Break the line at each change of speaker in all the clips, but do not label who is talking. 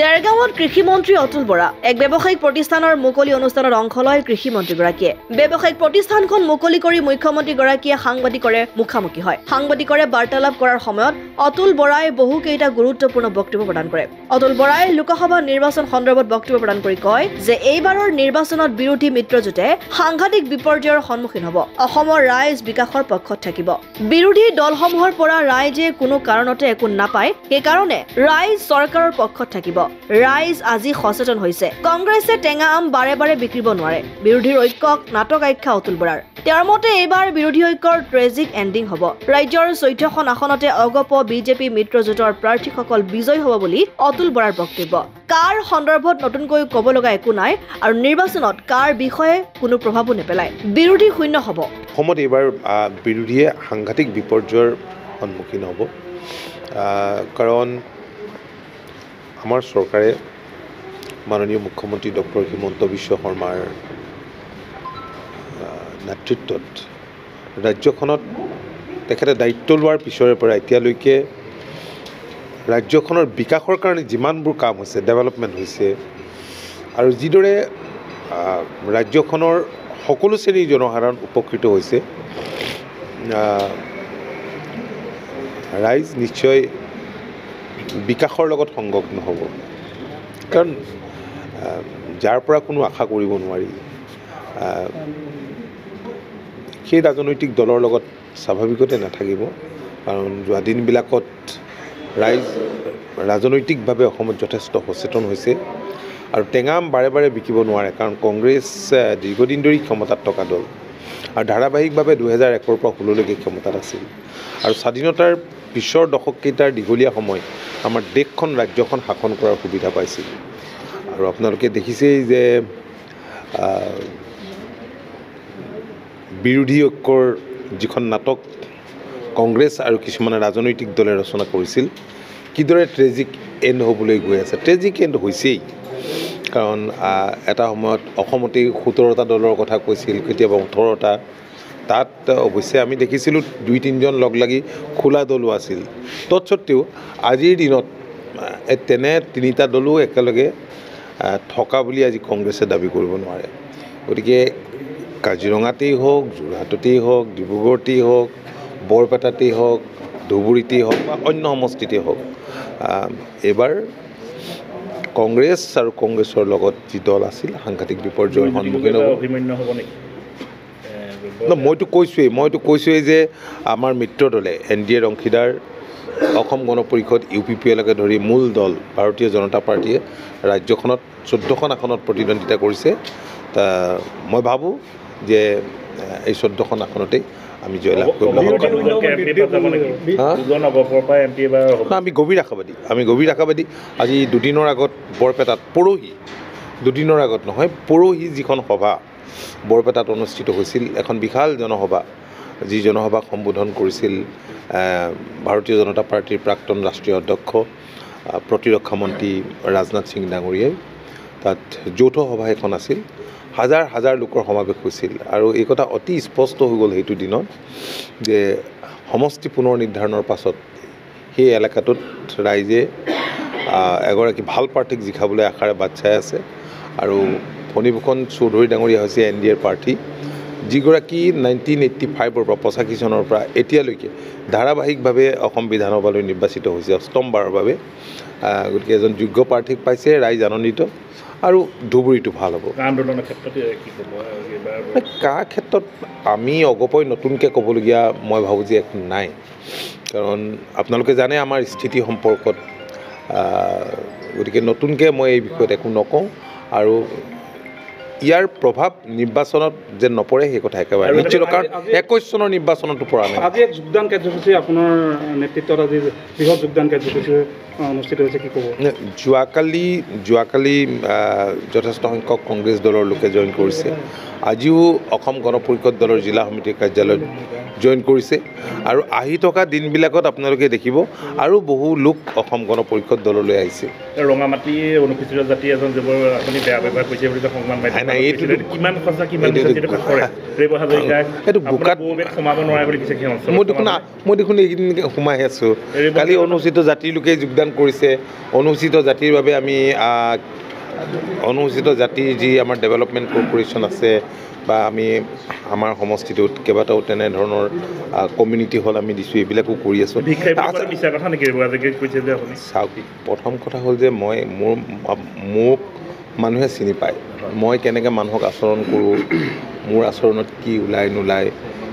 দেৰগাঁৱত কৃষিমন্ত্ৰী অতুল বৰা এক ব্যৱসায়িক প্ৰতিষ্ঠানৰ মুকলি অনুষ্ঠানত অংশ লয় কৃষিমন্ত্ৰীগৰাকীয়ে। ব্যৱসায়িক প্ৰতিষ্ঠানখন মুকলি কৰি মুখ্যমন্ত্ৰীগৰাকীয়ে সাংবাদিকৰে মুখামুখি হয়। সাংবাদিকৰে বাৰ্তালাপ কৰাৰ সময়ত অতুল বৰাই বহুকেইটা গুৰুত্বপূৰ্ণ বক্তব্য প্ৰদান কৰে। অতুল বৰাই লোকসভা নিৰ্বাচন সন্দৰ্ভত বক্তব্য প্ৰদান কৰি কয় যে এইবাৰৰ নিৰ্বাচনত বিৰোধী মিত্ৰজোঁটে সাংঘাতিক বিপৰ্যয়ৰ সন্মুখীন হ'ব। অসমৰ ৰাইজ বিকাশৰ পক্ষত থাকিব। বিৰোধী দলসমূহৰ পৰা ৰাইজে কোনো কাৰণতে একো নাপায়, সেইকাৰণে ৰাইজ চৰকাৰৰ পক্ষত থাকিব। ৰাইজ আজি সচেতন হৈছে। কংগ্ৰেছে টেঙা আম বাৰে বাৰে বিক্ৰীব নোৱাৰে। বিৰোধীৰ ঐক্যক নাটক আখ্যা অতুল বৰাৰ। তেওঁৰ মতে এইবাৰ বিৰোধী ঐক্যৰ ট্ৰেজিক এণ্ডিং হ'ব। ৰাজ্যৰ 14খন আসনতে অগপ বিজেপি মিত্ৰজোঁটৰ প্ৰাৰ্থীসকল বিজয়ী হ'ব বুলি অতুল বৰাৰ বক্তব্য। কাৰ সন্দৰ্ভত নতুনকৈ ক'ব লগা একো নাই আৰু নিৰ্বাচনত কাৰ বিষয়ে কোনো প্ৰভাৱো নেপেলায়। বিৰোধী শূন্য হ'ব।
অসমত এইবাৰ বিৰোধীয়ে সাংঘাতিক বিপৰ্যয়ৰ সন্মুখীন হ'ব, কাৰণ আমাৰ চৰকাৰে মাননীয় মুখ্যমন্ত্ৰী ডক্টৰ হিমন্ত বিশ্ব শৰ্মাৰ নেতৃত্বত ৰাজ্যখনত তেখেতে দায়িত্ব লোৱাৰ পিছৰে পৰা এতিয়ালৈকে ৰাজ্যখনৰ বিকাশৰ কাৰণে যিমানবোৰ কাম হৈছে, ডেভেলপমেণ্ট হৈছে, আৰু যিদৰে ৰাজ্যখনৰ সকলো শ্ৰেণীৰ জনসাধাৰণ উপকৃত হৈছে, ৰাইজ নিশ্চয় বিকাশৰ লগত সংলগ্ন হ'ব। কাৰণ যাৰ পৰা কোনো আশা কৰিব নোৱাৰি, সেই ৰাজনৈতিক দলৰ লগত স্বাভাৱিকতে নাথাকিব। কাৰণ যোৱা দিনবিলাকত ৰাইজ ৰাজনৈতিকভাৱে অসমত যথেষ্ট সচেতন হৈছে আৰু টেঙা আম বাৰে বাৰে বিকিব নোৱাৰে। কাৰণ কংগ্ৰেছ দীৰ্ঘদিন ধৰি ক্ষমতাত থকা দল আৰু ধাৰাবাহিকভাৱে 2001 পৰা 2016লৈকে ক্ষমতাত আছিল। আৰু স্বাধীনতাৰ পিছৰ দশককেইটাৰ দীঘলীয়া সময় আমাৰ দেশখন ৰাজ্যখন শাসন কৰাৰ সুবিধা পাইছিল। আৰু আপোনালোকে দেখিছেই যে বিৰোধী ঐক্যৰ যিখন নাটক কংগ্ৰেছ আৰু কিছুমানে ৰাজনৈতিক দলে ৰচনা কৰিছিল, কিদৰে ট্ৰেজিক এণ্ড হ'বলৈ গৈ আছে। ট্ৰেজিক এণ্ড হৈছেই, কাৰণ এটা সময়ত অসমতেই 17টা দলৰ কথা কৈছিল, কেতিয়াবা 18টা। তাত অৱশ্যে আমি দেখিছিলোঁ 2-3জন লগ লাগি খোলা দলো আছিল। তৎসত্ত্বেও আজিৰ দিনত তেনে 3টা দলো একেলগে থকা বুলি আজি কংগ্ৰেছে দাবী কৰিব নোৱাৰে। গতিকে কাজিৰঙাতেই হওক, যোৰহাটতেই হওক, ডিব্ৰুগড়তেই হওক, বৰপেটাতেই হওক, ধুবুৰীতেই হওক বা অন্য সমষ্টিতেই হওক, এইবাৰ কংগ্ৰেছ আৰু কংগ্ৰেছৰ লগত যি দল আছিল সাংঘাতিক বিপৰ্যয়ৰ সন্মুখীন হ'ব। মইতো কৈছোৱেই যে আমাৰ মিত্ৰ দলে NDAৰ অংশীদাৰ অসম গণ পৰিষদ UPPলৈকে ধৰি মূল দল ভাৰতীয় জনতা পাৰ্টীয়ে ৰাজ্যখনত 14খন আসনত প্ৰতিদ্বন্দ্বিতা কৰিছে। মই ভাবোঁ যে এই 14খন আসনতেই আমি জয়লাভ কৰিবলৈ আমি গভীৰ আশাবাদী। আজি দুদিনৰ আগত বৰপেটাত, দুদিনৰ আগত নহয়, পৰহি যিখন সভা বৰপেটাত অনুষ্ঠিত হৈছিল, এখন বিশাল জনসভা, যি জনসভাক সম্বোধন কৰিছিল ভাৰতীয় জনতা পাৰ্টীৰ প্ৰাক্তন ৰাষ্ট্ৰীয় অধ্যক্ষ প্ৰতিৰক্ষা মন্ত্ৰী ৰাজনাথ সিং ডাঙৰীয়াই। তাত যৌথ সভা এখন আছিল, হাজাৰ হাজাৰ লোকৰ সমাৱেশ হৈছিল। আৰু এই কথা অতি স্পষ্ট হৈ গ'ল সেইটো দিনত যে সমষ্টি পুনৰ নিৰ্ধাৰণৰ পাছত সেই এলেকাটোত ৰাইজে এগৰাকী ভাল প্ৰাৰ্থীক জিকাবলৈ আশাৰে বাট চাই আছে। আৰু ফণীভূষণ চৌধুৰী ডাঙৰীয়া হৈছে NDAৰ প্ৰাৰ্থী, যিগৰাকী 1985ৰ পৰা 85 চনৰ পৰা এতিয়ালৈকে ধাৰাবাহিকভাৱে অসম বিধানসভালৈ নিৰ্বাচিত হৈছে 8মবাৰৰ বাবে। গতিকে এজন যোগ্য প্ৰাৰ্থীক পাইছে, ৰাইজ আনন্দিত। আৰু ধুবুৰীটো ভাল হ'ব। কাৰ ক্ষেত্ৰত আমি অগপই নতুনকৈ ক'বলগীয়া মই ভাবোঁ যে একো নাই। কাৰণ আপোনালোকে জানে আমাৰ স্থিতি সম্পৰ্কত, গতিকে নতুনকৈ মই এই বিষয়ত একো নকওঁ। আৰু ইয়াৰ প্ৰভাৱ নিৰ্বাচনত যে নপৰে সেই কথা একেবাৰে নিশ্চিত, কাৰণ 21 চনৰ নিৰ্বাচনতো পৰা নাই।
আজি এক যোগদান কাৰ্যসূচী আপোনাৰ নেতৃত্বত আজি বৃহৎ যোগদান কাৰ্যসূচী অনুষ্ঠিত হৈছে, কি ক'ব? যোৱাকালি যথেষ্ট সংখ্যক কংগ্ৰেছ দলৰ লোকে জইন কৰিছে
আজিও অসম গণ পৰিষদ দলৰ জিলা সমিতিৰ কাৰ্যালয়ত জইন কৰিছে আৰু আহি থকা দিনবিলাকত আপোনালোকে দেখিব আৰু বহু লোক অসম গণ পৰিষদ দললৈ আহিছে
ৰঙামাটি অনুসূচিত জাতি এজন যুৱক আপুনি বেয়া ব্যৱহাৰ কৰিছে বুলি সংবাদ মাধ্যমত কিমান সঁচা কিমান
এইটো বোকাত
সোমাব নোৱাৰে বুলি কৈছে
মই দেখোন এইকেইদিন সোমাই আছোঁ কালি অনুসূচিত জাতিৰ লোকে যোগদান কৰিছে অনুসূচিত জাতিৰ বাবে আমি অনুসূচিত জাতিৰ যি আমাৰ ডেভেলপমেণ্ট কৰ্পৰেশ্যন আছে বা আমি আমাৰ সমষ্টিটোত কেইবাটাও তেনেধৰণৰ কমিউনিটি হল আমি দিছোঁ এইবিলাকো কৰি আছোঁ চাওক প্ৰথম কথা হ'ল যে মোক মানুহে চিনি পায় মই কেনেকৈ মানুহক আচৰণ কৰোঁ মোৰ আচৰণত কি ওলাই নোলায়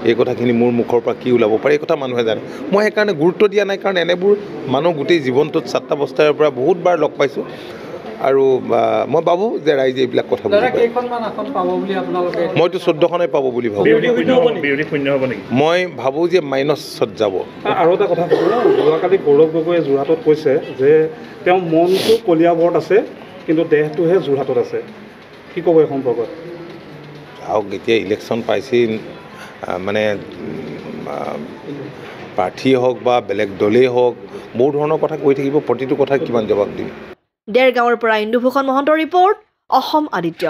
এই কথাখিনি মোৰ মুখৰ পৰা কি ওলাব পাৰে এই কথা মানুহে জানে মই সেইকাৰণে গুৰুত্ব দিয়া নাই কাৰণ এনেবোৰ মানুহ গোটেই জীৱনটোত ছাত্ৰাৱস্থাৰ পৰা বহুতবাৰ লগ পাইছোঁ আৰু মই ভাবোঁ যে ৰাইজে এইবিলাক কথা মইতো 14খনে পাব বুলি ভাবোঁ মই ভাবোঁ যে মাইনাছত যাব
আৰু এটা কথা যোৱাকালি গৌৰৱ গগৈয়ে যোৰহাটত কৈছে যে তেওঁ মনটো কলিয়াবৰত আছে কিন্তু দেহটোহে যোৰহাটত আছে কি ক'ব এই সম্পৰ্কত
আহক এতিয়া ইলেকশ্যন পাইছেই মানে প্ৰাৰ্থীয়ে হওক বা বেলেগ দলেই হওক বহু ধৰণৰ কথা কৈ থাকিব প্ৰতিটো কথাত কিমান জবাব দিম
দেৰগাঁৱৰ পৰা ইন্দুভূষণ মহন্তৰ ৰিপৰ্ট অসম আদিত্য